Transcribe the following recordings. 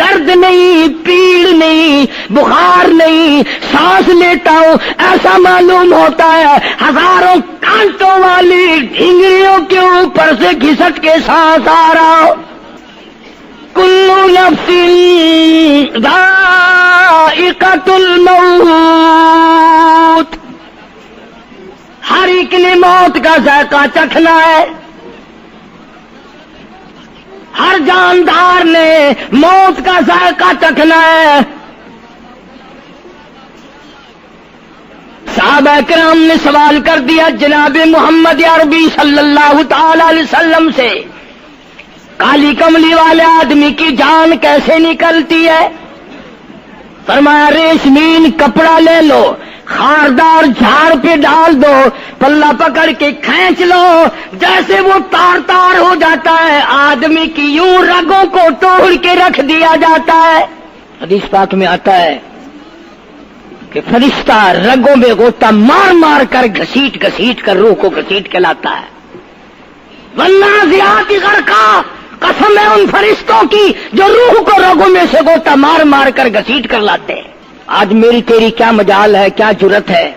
درد نہیں، پیڑ نہیں، بخار نہیں، سانس لیتا ہوں ایسا معلوم ہوتا ہے ہزاروں کانٹوں والی ڈھنگریوں کے اوپر سے گھسٹ کے سانس آ رہا ہو۔ کل نفس ذائقۃ الموت، ہر ایک نے موت کا ذائقہ چکھنا ہے، ہر جاندار نے موت کا ذائقہ چکھنا ہے۔ صحابہ کرام نے سوال کر دیا جناب محمد عربی صلی اللہ تعالی علیہ وسلم سے، کالی کملی والے آدمی کی جان کیسے نکلتی ہے؟ فرمایا ریشمین کپڑا لے لو، خاردار جھاڑ پہ ڈال دو، پلہ پکڑ کے کھینچ لو، جیسے وہ تار تار ہو جاتا ہے آدمی کی یوں رگوں کو توڑ کے رکھ دیا جاتا ہے۔ حدیث پاک میں آتا ہے کہ فرشتہ رگوں میں غوطہ مار مار کر گھسیٹ گھسیٹ کر روح کو گھسیٹ کے لاتا ہے۔ والنازعات غرقا، قسم ہے ان فرشتوں کی جو روح کو رگوں میں سے غوطہ مار مار کر گھسیٹ کر لاتے ہیں۔ آج میری تیری کیا مجال ہے، کیا جرت ہے؟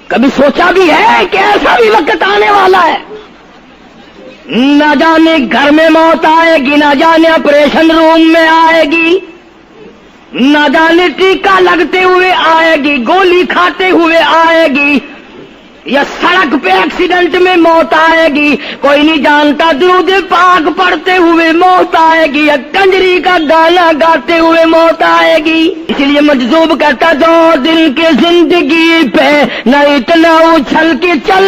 کبھی سوچا بھی ہے کہ ایسا بھی وقت آنے والا ہے، نہ جانے گھر میں موت آئے گی، نہ جانے آپریشن روم میں آئے گی، نہ جانے ٹیکہ لگتے ہوئے آئے گی، گولی کھاتے ہوئے آئے گی، یا سڑک پہ ایکسیڈنٹ میں موت آئے گی، کوئی نہیں جانتا، درود پاک پڑھتے ہوئے موت آئے گی، یا کنجری کا گانا گاتے ہوئے موت آئے گی۔ اس لیے مجذوب کرتا 2 دن کی زندگی پہ نہ اتنا اچھل کے چل،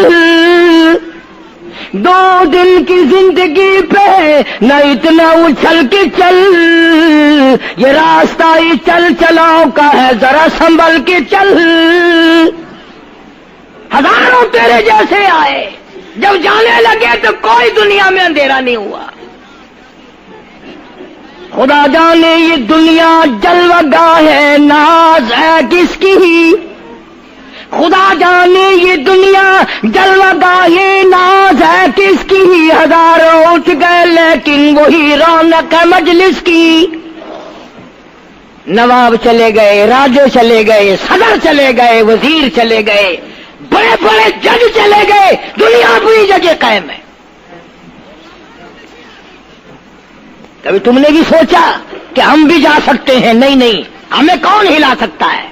2 دن کی زندگی پہ نہ اتنا اچھل کے چل، یہ راستہ ہی چل چلاؤ کا ہے، ذرا سنبھل کے چل۔ ہزاروں تیرے جیسے آئے، جب جانے لگے تو کوئی دنیا میں اندھیرا نہیں ہوا۔ خدا جانے یہ دنیا جلوہ گاہ ہے، ناز ہے کس کی؟ خدا جانے یہ دنیا جلوہ گاہ ہے، ناز ہے کس کی؟ ہزاروں اٹھ گئے لیکن وہی رونق ہے مجلس کی۔ نواب چلے گئے، راجے چلے گئے، صدر چلے گئے، وزیر چلے گئے، بڑے بڑے جج چلے گئے، دنیا اپنی جگہ قائم ہے۔ کبھی تم نے بھی سوچا کہ ہم بھی جا سکتے ہیں؟ نہیں نہیں، ہمیں کون ہلا سکتا ہے؟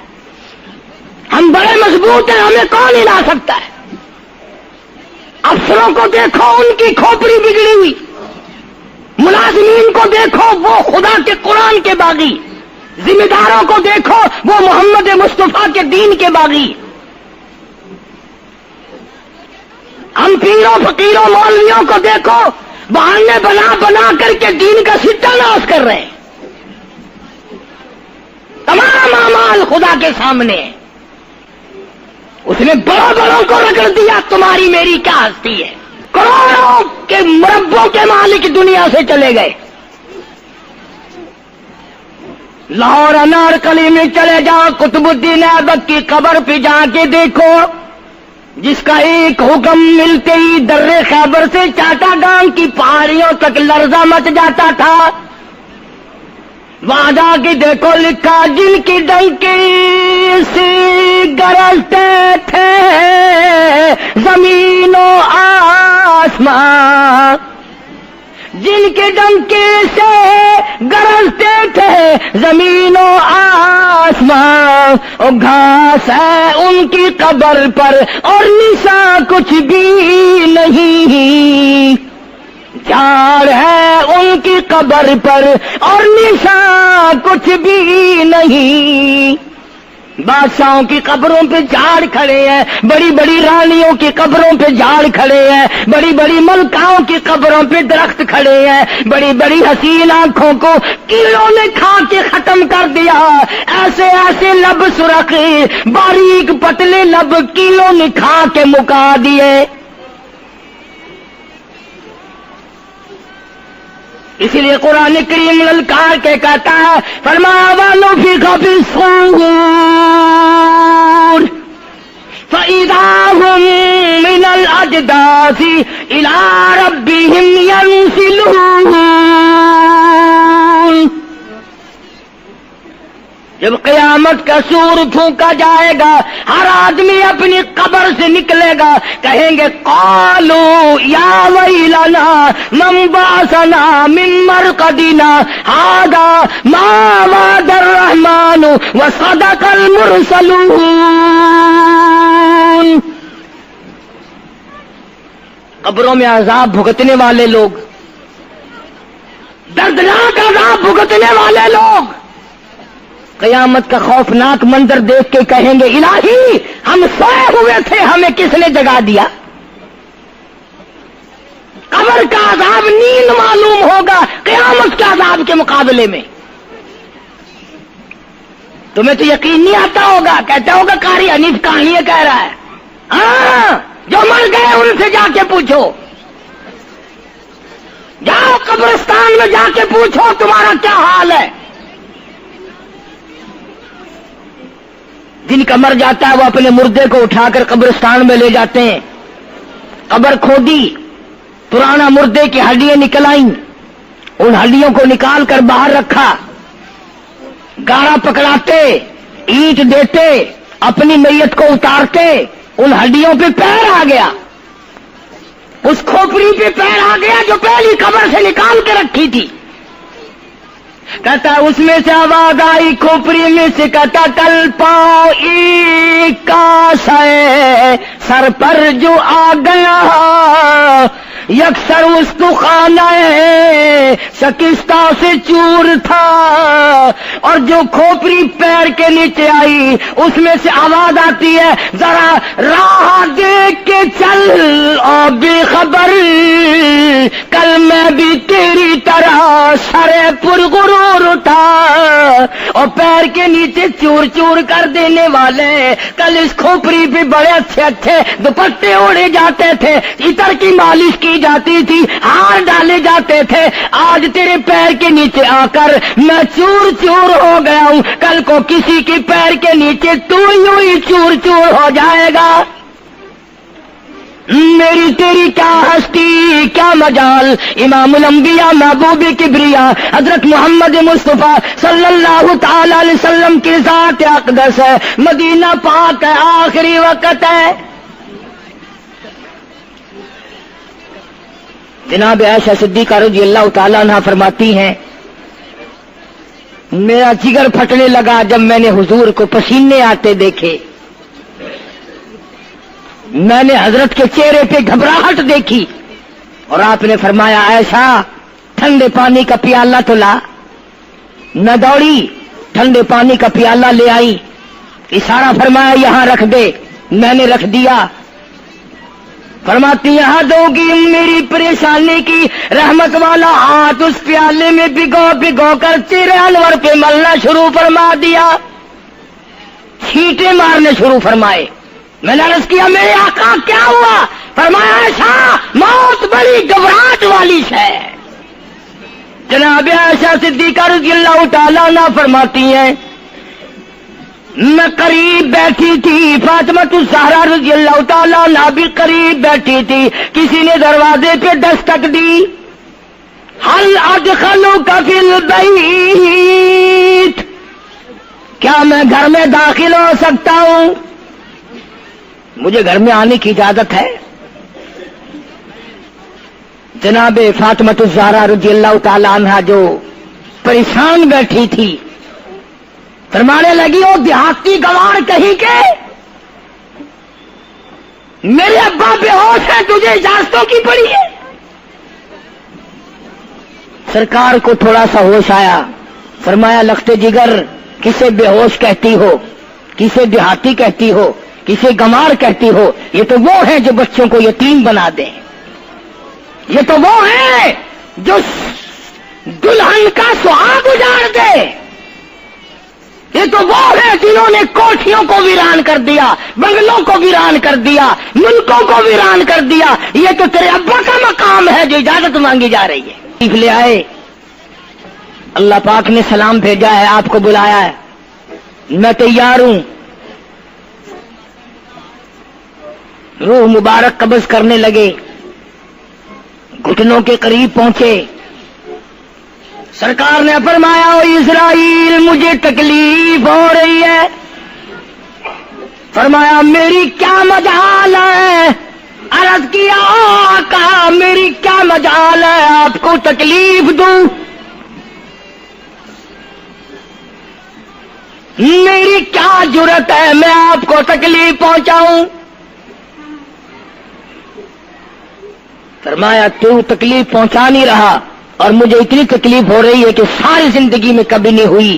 ہم بڑے مضبوط ہیں، ہمیں کون ہلا سکتا ہے؟ افسروں کو دیکھو، ان کی کھوپڑی بگڑی ہوئی، ملازمین کو دیکھو وہ خدا کے قرآن کے باغی، ذمہ داروں کو دیکھو وہ محمد مصطفیٰ کے دین کے باغی۔ ہم پیروں فقیروں مولویوں کو دیکھو، بہانے بنا بنا کر کے دین کا ستیہ ناش کر رہے ہیں۔ تمام اعمال خدا کے سامنے، اس نے بڑوں بڑوں کو رگڑ دیا، تمہاری میری کیا ہستی ہے؟ کروڑوں کے مربوں کے مالک دنیا سے چلے گئے۔ لاہور انارکلی میں چلے جاؤ، قطب الدین ایبک کی قبر پہ جا کے دیکھو، جس کا ایک حکم ملتے ہی در خیبر سے چاٹا گام کی پہاڑیوں تک لرزہ مچ جاتا تھا۔ وہاں جا کے دیکھو لکھا، جن کی ڈنکی سے گرجتے تھے زمین و آسمان، جن کے ڈنکی سے گرجتے تھے زمین و آسمان، اور گھاس ہے ان کی قبر پر اور نشان کچھ بھی نہیں، جھاڑ ہے ان کی قبر پر اور نشان کچھ بھی نہیں۔ بادشاہوں کی قبروں پہ جھاڑ کھڑے ہیں، بڑی بڑی رانیوں کی قبروں پہ جھاڑ کھڑے ہیں، بڑی بڑی ملکاؤں کی قبروں پہ درخت کھڑے ہیں، بڑی بڑی حسین آنکھوں کو کیڑوں نے کھا کے ختم کر دیا، ایسے ایسے لب سرخ باریک پتلے لب کیڑوں نے کھا کے مکا دیے۔ اسی لیے قرآن کریم للکار کے کہتا ہے، فرمایا وَنُفِخَ فِي الصُّورِ فَإِذَا هُم مِّنَ الْأَجْدَاثِ إِلَىٰ رَبِّهِمْ يَنسِلُونَ۔ جب قیامت کا سور پھونکا جائے گا ہر آدمی اپنی قبر سے نکلے گا، کہیں گے قالو یا ویلنا من بعثنا من مرقدنا ھذا ما وعد الرحمن وصدق المرسلون۔ قبروں میں عذاب بھگتنے والے لوگ، دردناک عذاب بھگتنے والے لوگ قیامت کا خوفناک منظر دیکھ کے کہیں گے الہی ہم سوئے ہوئے تھے، ہمیں کس نے جگا دیا؟ قبر کا عذاب نیند معلوم ہوگا قیامت کے عذاب کے مقابلے میں۔ تمہیں تو یقین نہیں آتا ہوگا، کہتا ہوگا قاری حنیف کہانی کہہ رہا ہے۔ ہاں، جو مر گئے ان سے جا کے پوچھو، جاؤ قبرستان میں جا کے پوچھو تمہارا کیا حال ہے۔ جن کا مر جاتا ہے وہ اپنے مردے کو اٹھا کر قبرستان میں لے جاتے ہیں، قبر کھودی، پرانا مردے کی ہڈیاں نکل آئیں، ان ہڈیوں کو نکال کر باہر رکھا، گاڑا پکڑاتے، اینٹ دیتے، اپنی میت کو اتارتے، ان ہڈیوں پہ پیر آ گیا، اس کھوپڑی پہ پیر آ گیا جو پہلی قبر سے نکال کے رکھی تھی۔ کہتا اس میں سے آواز آئی کھوپڑی میں سے، کہتا کل پاؤ کاش ہے سر پر جو آ گیا، یکسر استخانہ شکستہ سے چور تھا، اور جو کھوپڑی پیر کے نیچے آئی اس میں سے آواز آتی ہے ذرا راہ دیکھ کے چل اور بے خبر، کل میں بھی تیری طرح سرے پرغرور تھا، اور پیر کے نیچے چور چور کر دینے والے، کل اس کھوپڑی پہ بڑے اچھے اچھے دوپٹے اوڑے جاتے تھے، عطر کی مالش کی جاتی تھی، ہار ڈالے جاتے تھے، آج تیرے پیر کے نیچے آ کر میں چور چور ہو گیا ہوں، کل کو کسی کے پیر کے نیچے تو یوں ہی چور چور ہو جائے گا۔ میری تیری کیا ہستی کیا مجال، امام الانبیاء محبوب کبریا حضرت محمد مصطفیٰ صلی اللہ تعالی علیہ وسلم کی ذات اقدس ہے، مدینہ پاک ہے، آخری وقت ہے۔ جناب عائشہ صدیقہ رضی اللہ تعالیٰ عنہ فرماتی ہیں میرا جگر پھٹنے لگا جب میں نے حضور کو پسینے آتے دیکھے، میں نے حضرت کے چہرے پہ گھبراہٹ دیکھی، اور آپ نے فرمایا عائشہ ٹھنڈے پانی کا پیالہ تو لا، نہ دوڑی، ٹھنڈے پانی کا پیالہ لے آئی، اشارہ فرمایا یہاں رکھ دے، میں نے رکھ دیا، فرماتی یہاں دو گی میری پریشانی کی رحمت والا ہاتھ اس پیالے میں بھگو بھگو کر چہرے انور پہ ملنا شروع فرما دیا، چھینٹے مارنے شروع فرمائے۔ میں نے عرض کیا میرے آقا کیا ہوا؟ فرمایا عائشہ موت بڑی گھبراہٹ والی ہے۔ جناب عائشہ صدیقہ رضی اللہ تعالیٰ عنہ فرماتی ہیں میں قریب بیٹھی تھی، فاطمہ الزہرا رضی اللہ تعالیٰ عنہ بھی قریب بیٹھی تھی، کسی نے دروازے پہ دستک دی، حل ادخلوک فی البیت، کیا میں گھر میں داخل ہو سکتا ہوں؟ مجھے گھر میں آنے کی اجازت ہے؟ جناب فاطمہ الزہرا رضی اللہ تعالی عنہا جو پریشان بیٹھی تھی فرمانے لگی وہ دیہاتی گوار کہیں کے میرے ابا بے ہوش ہے، تجھے اجازتوں کی پڑی ہے؟ سرکار کو تھوڑا سا ہوش آیا، فرمایا لختے جگر کسے بے ہوش کہتی ہو، کسے دیہاتی کہتی ہو، کسے گمار کہتی ہو؟ یہ تو وہ ہیں جو بچوں کو یتیم بنا دیں، یہ تو وہ ہیں جو دلہن کا سہاگ اجاڑ دے، یہ تو وہ ہیں جنہوں نے کوٹھیوں کو ویران کر دیا، بنگلوں کو ویران کر دیا، ملکوں کو ویران کر دیا۔ یہ تو تیرے ابا کا مقام ہے جو اجازت مانگی جا رہی ہے۔ لے آئے، اللہ پاک نے سلام بھیجا ہے، آپ کو بلایا ہے، میں تیار ہوں۔ روح مبارک قبض کرنے لگے، گھٹنوں کے قریب پہنچے، سرکار نے فرمایا او اسرائیل مجھے تکلیف ہو رہی ہے. فرمایا میری کیا مجال ہے؟ عرض کیا آقا میری کیا مجال ہے آپ کو تکلیف دوں؟ میری کیا جرت ہے میں آپ کو تکلیف پہنچاؤں؟ فرمایا تو تکلیف پہنچا نہیں رہا اور مجھے اتنی تکلیف ہو رہی ہے کہ ساری زندگی میں کبھی نہیں ہوئی.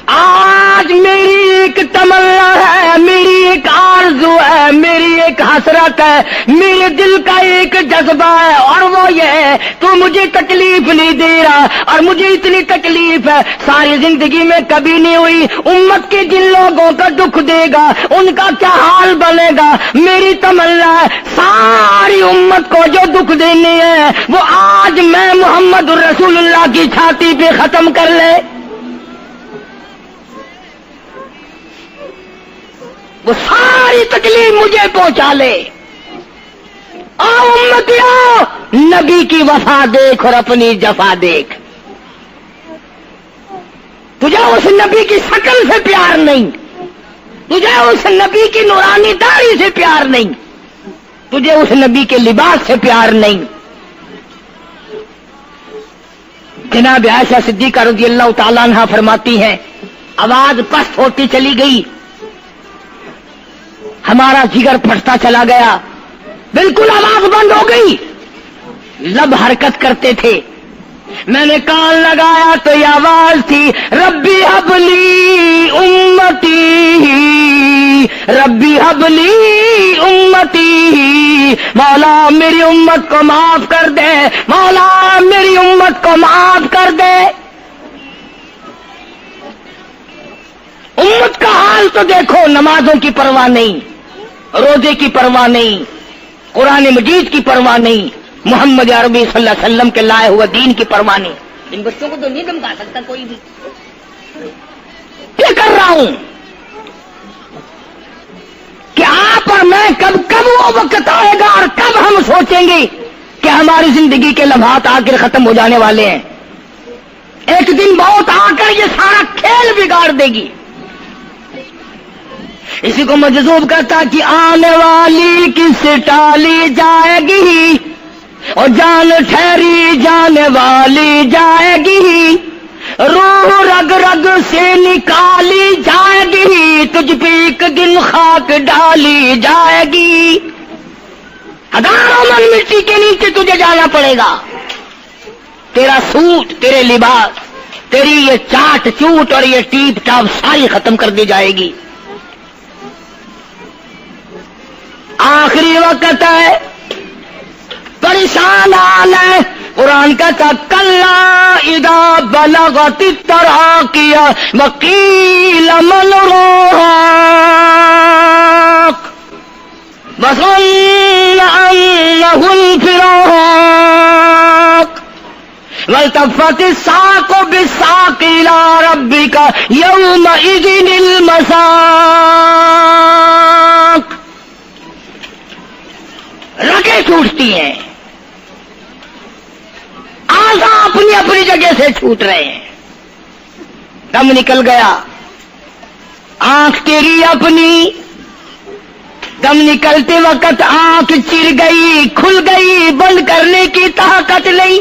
آج میری ایک تمنا ہے، میری ایک آرزو ہے، میری ایک حسرت ہے، میرے دل کا ایک جذبہ ہے اور وہ یہ ہے تو مجھے تکلیف نہیں دے رہا اور مجھے اتنی تکلیف ہے ساری زندگی میں کبھی نہیں ہوئی. امت کے جن لوگوں کا دکھ دے گا ان کا کیا حال بنے گا؟ میری تمنا ہے ساری امت کو جو دکھ دینے ہے وہ آج میں محمد رسول اللہ کی چھاتی پہ ختم کر لے. وہ ساری تکلیف مجھے پہنچا لے. آؤ امتیوں نبی کی وفا دیکھ اور اپنی جفا دیکھ. تجھے اس نبی کی شکل سے پیار نہیں، تجھے اس نبی کی نورانی داڑھی سے پیار نہیں، تجھے اس نبی کے لباس سے پیار نہیں. جناب عائشہ صدیقہ رضی اللہ تعالیٰ عنہا فرماتی ہیں آواز پست ہوتی چلی گئی، ہمارا جگر پھٹتا چلا گیا، بالکل آواز بند ہو گئی، لب حرکت کرتے تھے. میں نے کان لگایا تو یہ آواز تھی ربی حبلی امتی، ربی حبلی امتی، مولا میری امت کو معاف کر دے، مولا میری امت کو معاف کر دے. امت کا حال تو دیکھو، نمازوں کی پرواہ نہیں، روزے کی پرواہ نہیں، قرآن مجید کی پرواہ نہیں، محمد عربی صلی اللہ علیہ وسلم کے لائے ہوئے دین کی پرواہ نہیں. ان بچوں کو تو نہیں دمکا سکتا کوئی بھی. کیا کر رہا ہوں کہ آپ اور میں کب وہ وقت آئے گا اور کب ہم سوچیں گے کہ ہماری زندگی کے لمحات آ کر ختم ہو جانے والے ہیں. ایک دن بہت آ کر یہ سارا کھیل بگاڑ دے گی. اسی کو مجذوب کرتا کہ آنے والی کس ٹالی جائے گی اور جان ٹھہری جانے والی جائے گی، روح رگ رگ سے نکالی جائے گی، تجھ پہ ایک دن خاک ڈالی جائے گی. ہزاروں من مٹی کے نیچے تجھے جانا پڑے گا. تیرا سوٹ، تیرے لباس، تیری یہ چاٹ چوٹ اور یہ ٹیپ ٹاپ ساری ختم کر دی جائے گی. آخری وقت ہے، پریشان حال ہے. قرآن کہتا کلا اذا بلغت التراقی وقیل من راق وظن انه الفراق والتفت الساق بالساق الى ربك يومئذ المساق. رگیں چھوٹتی ہیں، اعضاء اپنی اپنی جگہ سے چھوٹ رہے ہیں. دم نکل گیا، آنکھ تیری اپنی، دم نکلتے وقت آنکھ چر گئی، کھل گئی، بند کرنے کی طاقت نہیں.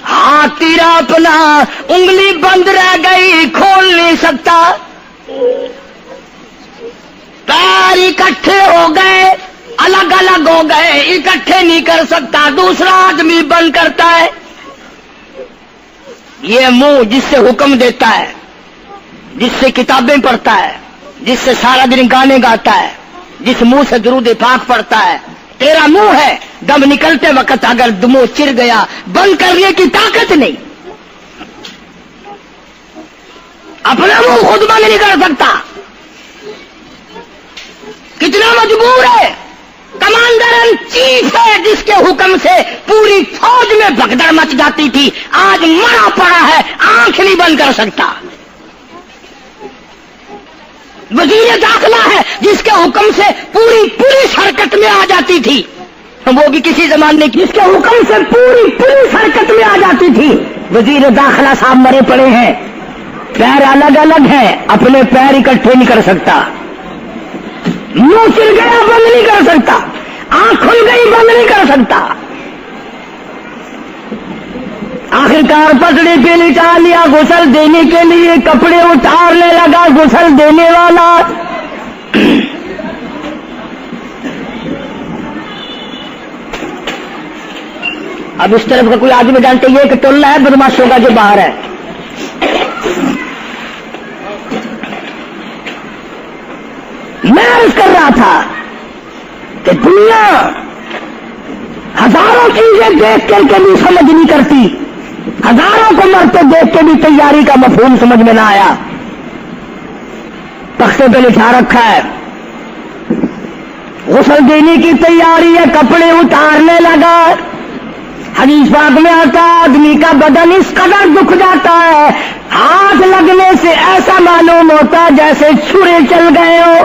ہاتھ تیرا اپنا، انگلی بند رہ گئی، کھول نہیں سکتا. پیر اکٹھے ہو گئے، الگ الگ ہو گئے، اکٹھے نہیں کر سکتا. دوسرا آدمی بند کرتا ہے. یہ منہ جس سے حکم دیتا ہے، جس سے کتابیں پڑھتا ہے، جس سے سارا دن گانے گاتا ہے، جس منہ سے درود پاک پڑھتا ہے، تیرا منہ ہے. دم نکلتے وقت اگر منہ چر گیا، بند کرنے کی طاقت نہیں. اپنا منہ خود بند نہیں کر سکتا. کتنا مجبور ہے. کمانڈر ان چیف ہے جس کے حکم سے پوری فوج میں بھگدڑ مچ جاتی تھی، آج مرا پڑا ہے، آنکھ نہیں بند کر سکتا. وزیر داخلہ ہے جس کے حکم سے پوری حرکت میں آ جاتی تھی، وہ بھی کسی زمانے کی، جس کے حکم سے پوری حرکت جاتی تھی وزیر داخلہ صاحب مرے پڑے ہیں، پیر الگ الگ ہیں، اپنے پیر اکٹھے نہیں کر سکتا، منہ چل گیا بند نہیں کر سکتا، آنکھ کھل گئی بند نہیں کر سکتا، آخرکار پسڑی پہ لٹا لیا، غسل دینے کے لیے کپڑے اتارنے لگا غسل دینے والا، اب اس طرف کا کوئی آدمی جانتے یہ کہ ٹولہ ہے بدماشوں کا جو باہر ہے، میں عرض کر رہا تھا کہ دنیا ہزاروں چیزیں دیکھ کر کے بھی سمجھ نہیں کرتی، ہزاروں کو مرتے دیکھ کے بھی تیاری کا مفہوم سمجھ میں نہ آیا، تختے پہ لٹھا رکھا ہے، غسل دینے کی تیاری ہے، کپڑے اتارنے لگا، حدیث پاک میں آتا آدمی کا بدن اس قدر دکھ جاتا ہے، ہاتھ لگنے سے ایسا معلوم ہوتا جیسے چھرے چل گئے ہو،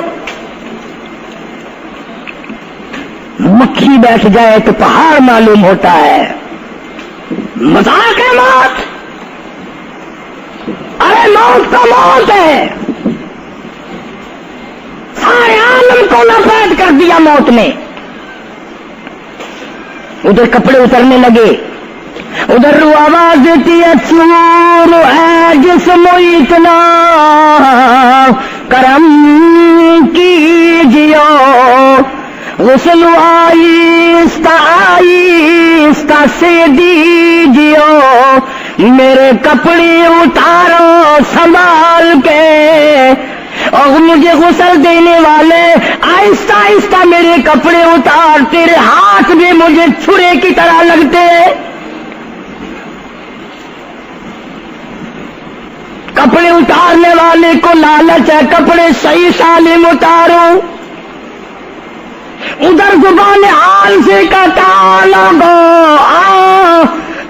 مکھی بیٹھ جائے تو پہاڑ معلوم ہوتا ہے، مذاق ہے موت، ارے موت تو موت ہے، سارے عالم کو لپیٹ کر دیا موت نے، ادھر کپڑے اترنے لگے، ادھر رو آواز دیتی ہے چور ہے جسم اتنا کرم کیجیو، غسل آہستہ آہستہ سے دیجیو، میرے کپڑے اتارو سنبھال کے، اور مجھے غسل دینے والے آہستہ آہستہ میرے کپڑے اتار، تیرے ہاتھ بھی مجھے چھرے کی طرح لگتے، کپڑے اتارنے والے کو لالچ ہے کپڑے صحیح سالم اتارو، ادھر زبان حال سے کہتا لوگو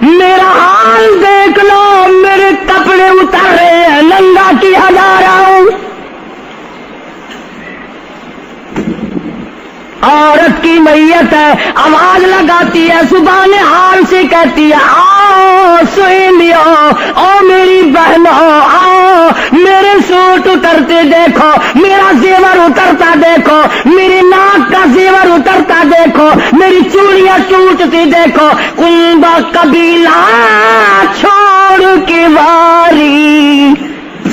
میرا حال دیکھ لو، میرے کپڑے اتر رہے ہیں، ننگا کیا جا رہا ہوں، عورت کی میت ہے، آواز لگاتی ہے، زبان حال سے کہتی ہے آؤ سہیلیو، او میری بہنوں آؤ، میرے سوٹ اترتے دیکھو، میرا زیور اترتا دیکھو، میری ناک کا زیور اترتا دیکھو، میری چوڑیاں ٹوٹتی دیکھو، کنبا قبیلہ چھوڑ کے واری،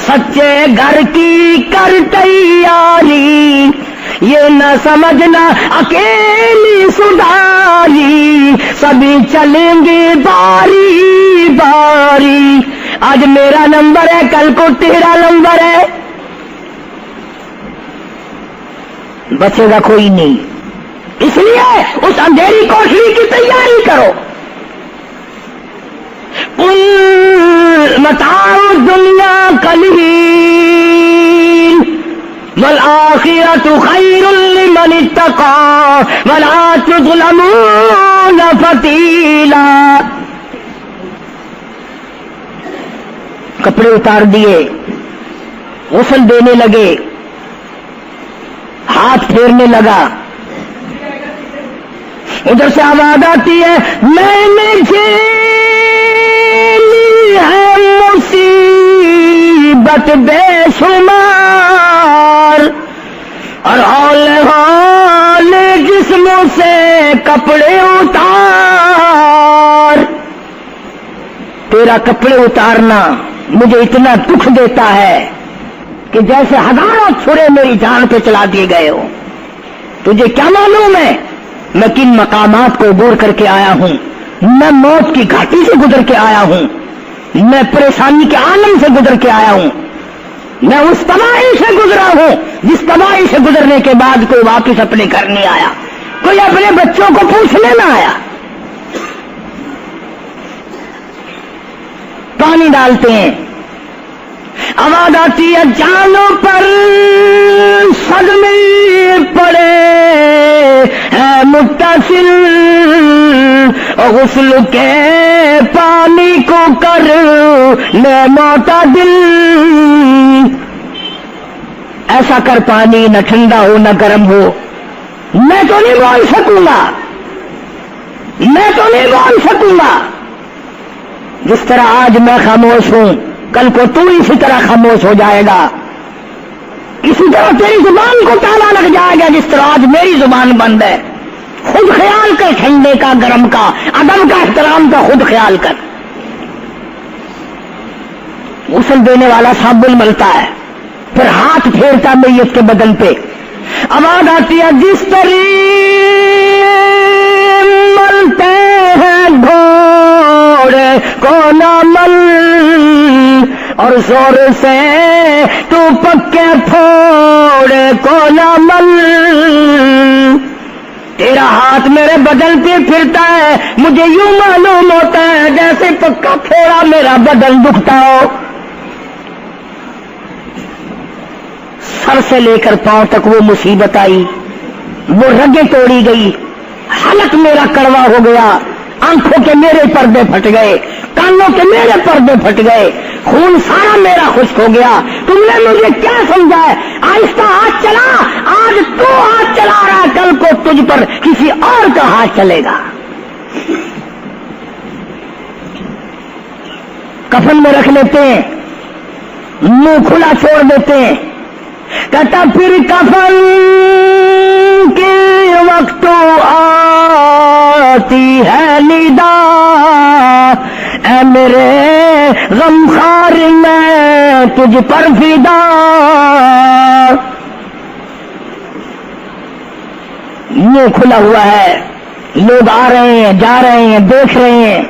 سچے گھر کی کر تیاری، یہ نہ سمجھنا اکیلی سدھاری، سبھی چلیں گے باری باری، آج میرا نمبر ہے کل کو تیرا نمبر ہے، بچے گا کوئی نہیں، اس لیے اس اندھیری کوٹھی کی تیاری کرو، متاع الدنیا قلیل والآخرۃ خیر لمن اتقى ولا تظلمون فتیلا، کپڑے اتار دیے، غسل دینے لگے، ہاتھ پھیرنے لگا، ادھر سے آواز آتی ہے میں نے جھیلی ہے مصیبت بے شمار، اور ہول جسموں سے کپڑے اتار، تیرا کپڑے اتارنا مجھے اتنا دکھ دیتا ہے کہ جیسے ہزاروں چھرے میری جان پہ چلا دیے گئے ہو، تجھے کیا معلوم ہے میں کن مقامات کو عبور کر کے آیا ہوں، میں موت کی گھاٹی سے گزر کے آیا ہوں، میں پریشانی کے عالم سے گزر کے آیا ہوں، میں اس تباہی سے گزرا ہوں جس تباہی سے گزرنے کے بعد کوئی واپس اپنے گھر نہیں آیا، کوئی اپنے بچوں کو پوچھنے نہ آیا، پانی ڈالتے ہیں، آواز آتی ہے جانوں پر صدمے پڑے متصل، غسل کے پانی کو کر لے معتدل، ایسا کر پانی نہ ٹھنڈا ہو نہ گرم ہو، میں تو نہیں بول سکوں گا، میں تو نہیں بول سکوں گا، جس طرح آج میں خاموش ہوں کل کو تو اسی طرح خاموش ہو جائے گا، اسی طرح تیری زبان کو تالا لگ جائے گا جس طرح آج میری زبان بند ہے۔ خود خیال کر، ٹھنڈے کا، گرم کا، ادب کا، احترام کا خود خیال کر۔ غسل دینے والا صابن ملتا ہے، پھر ہاتھ پھیرتا میت کے بدن پہ، آواز آتی ہے جس طریق ملتے ہیں گھوڑے کو نہ مل، اور زور سے تو پکے پھوڑے کو نہ مل۔ تیرا ہاتھ میرے بدن پہ پھرتا ہے، مجھے یوں معلوم ہوتا ہے جیسے پکا پھوڑا میرا بدن دکھتا ہو۔ سر سے لے کر پاؤں تک وہ مصیبت آئی، وہ رگیں توڑی گئی، حلق میرا کڑوا ہو گیا، آنکھوں کے میرے پردے پھٹ گئے، کانوں کے میرے پردے پھٹ گئے، خون سارا میرا خشک ہو گیا۔ تم نے مجھے کیا سمجھا ہے؟ آہستہ ہاتھ چلا، آج تو ہاتھ چلا رہا، کل کو تجھ پر کسی اور کا ہاتھ چلے گا۔ کفن میں رکھ لیتے ہیں، منہ کھلا چھوڑ دیتے ہیں، کہتا پھر کفن کے وقت آتی ہے ندا، اے میرے غمخوار میں تجھ پر فدا۔ منہ کھلا ہوا ہے، لوگ آ رہے ہیں، جا رہے ہیں، دیکھ رہے ہیں،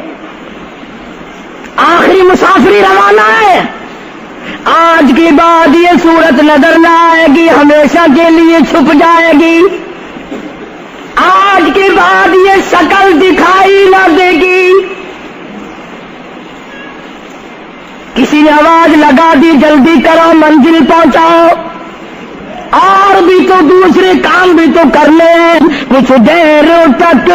آخری مسافری روانہ ہے۔ آج کے بعد یہ صورت نظر نہ آئے گی، ہمیشہ کے لیے چھپ جائے گی۔ آج کے بعد یہ شکل دکھائی نہ دے گی۔ کسی نے آواز لگا دی جلدی کرو، منزل پہنچاؤ، اور بھی تو دوسرے کام بھی تو کر لیں کچھ دیر تک،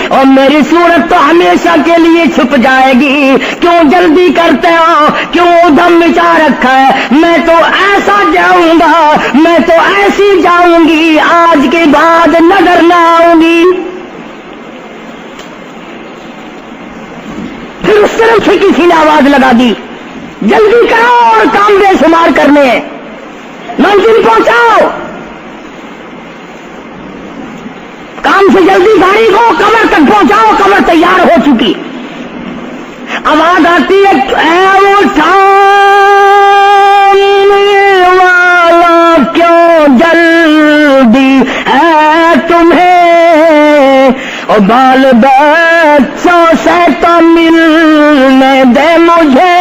اور میری صورت تو ہمیشہ کے لیے چھپ جائے گی۔ کیوں جلدی کرتے ہو؟ کیوں ادھم مچا رکھا ہے؟ میں تو ایسا جاؤں گا، میں تو ایسی جاؤں گی، آج کے بعد نظر نہ آؤں گی۔ پھر اس طرف سے کسی نے آواز لگا دی جلدی کرو اور کام بے شمار کرنے ہیں، منزل پہنچاؤ، کام سے جلدی گاڑی کو کمر تک پہنچاؤ، کمر تیار ہو چکی۔ آواز آتی ہے اے اٹھانے والا کیوں جلدی ہے تمہیں، اور بال بچوں سے تو ملنے دے مجھے،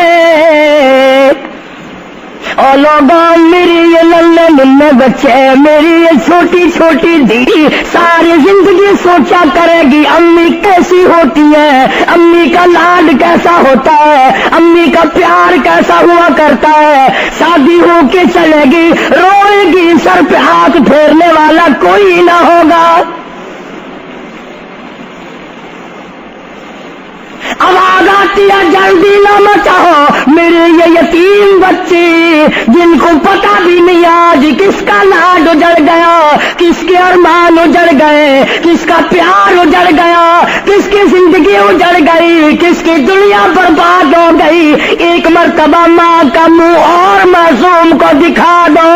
اور لوگوں میری یہ ننھے ننھے بچے، میری یہ چھوٹی چھوٹی دی ساری زندگی سوچا کرے گی امی کیسی ہوتی ہے، امی کا لاڈ کیسا ہوتا ہے، امی کا پیار کیسا ہوا کرتا ہے۔ شادی ہو کے چلے گی، روئے گی، سر پہ ہاتھ پھیرنے والا کوئی نہ ہوگا۔ آواز آتی ہے جلدی نہ مچاؤ، میرے یہ یتیم بچے جن کو پتہ بھی نہیں آج کس کا لاڈ اجڑ گیا، کس کے ارمان اجڑ گئے، کس کا پیار اجڑ گیا، کس کی زندگی اجڑ گئی، کس کی دنیا برباد ہو گئی۔ ایک مرتبہ ماں کا منہ اور معصوم کو دکھا دو،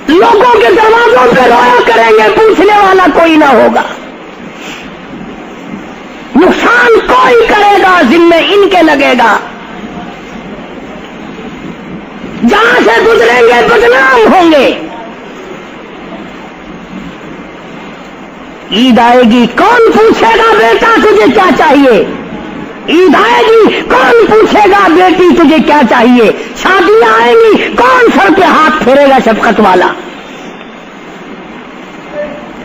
لوگوں کے دروازوں پہ رویا کریں گے، پوچھنے والا کوئی نہ ہوگا، نقصان کوئی کرے گا ذمہ ان کے لگے گا، جہاں سے گزریں گے بدنام ہوں گے۔ عید آئے گی کون پوچھے گا بیٹا تجھے کیا چاہیے، عید آئے گی کون پوچھے گا بیٹی تجھے کیا چاہیے، شادیاں آئیں گی کون سر پہ ہاتھ پھیرے گا شفقت والا۔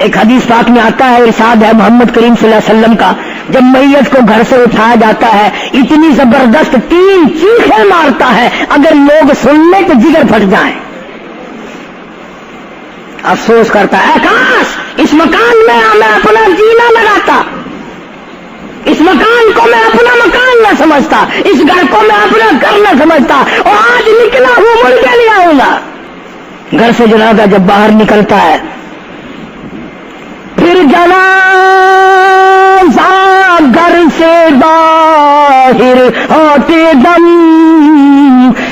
ایک حدیث پاک میں آتا ہے، ارشاد ہے محمد کریم صلی اللہ علیہ وسلم کا، جب میت کو گھر سے اٹھایا جاتا ہے اتنی زبردست 3 چیخیں مارتا ہے، اگر لوگ سن لیں تو جگر پھٹ جائیں۔ افسوس کرتا ہے کاش اس مکان میں میں اپنا جینا لگاتا، اس مکان کو میں اپنا مکان نہ سمجھتا، اس گھر کو میں اپنا گھر نہ سمجھتا، اور آج نکلا ہوں مڑ کے لے آؤں گا۔ گھر سے جنازہ جب باہر نکلتا ہے، پھر جنازہ سے باہر ہوتے دم،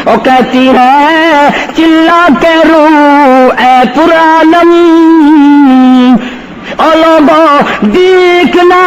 وہ کہتی ہے چلا کے رو اے پرعالم، او لوگوں دیکھنا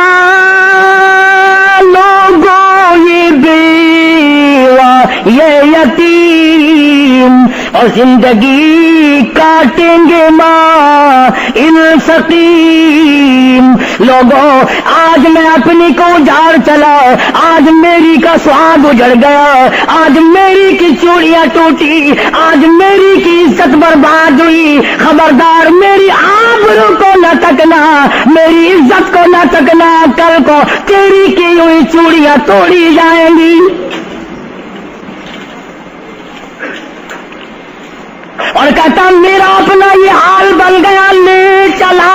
لوگوں یہ بیوہ یہ یتیم، اور زندگی کاٹیں گے ماں ان سقیم۔ لوگوں آج میں اپنی کو اجاڑ چلا، آج میری کا سواد اجڑ گیا، آج میری کی چوڑیاں ٹوٹی، آج میری کی عزت برباد ہوئی، خبردار میری آبرو کو نہ تکنا، میری عزت کو نہ تکنا، کل کو تیری کی ہوئی چوڑیاں توڑی جائیں گی۔ اور کہتا میرا اپنا یہ حال بن گیا، لے چلا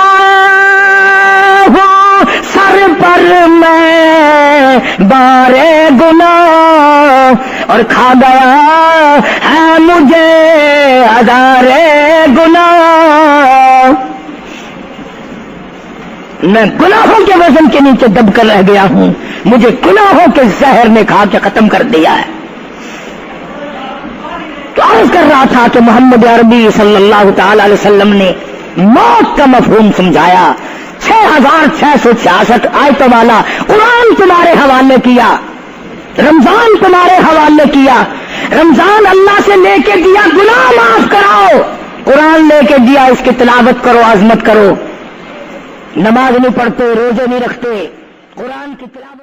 ہوں سر پر میں بارے گناہ، اور کھا گیا ہے مجھے ہزارے گناہ، میں گناہوں کے وزن کے نیچے دب کر رہ گیا ہوں، مجھے گناہوں کے زہر نے کھا کے ختم کر دیا ہے۔ تو عرض کر رہا تھا کہ محمد عربی صلی اللہ تعالی علیہ وسلم نے موت کا مفہوم سمجھایا، 6666 آیتوں والا قرآن تمہارے حوالے کیا، رمضان تمہارے حوالے کیا، رمضان اللہ سے لے کے دیا گناہ معاف کراؤ، قرآن لے کے دیا اس کی تلاوت کرو، عظمت کرو، نماز نہیں پڑھتے، روزے نہیں رکھتے، قرآن کی تلاوت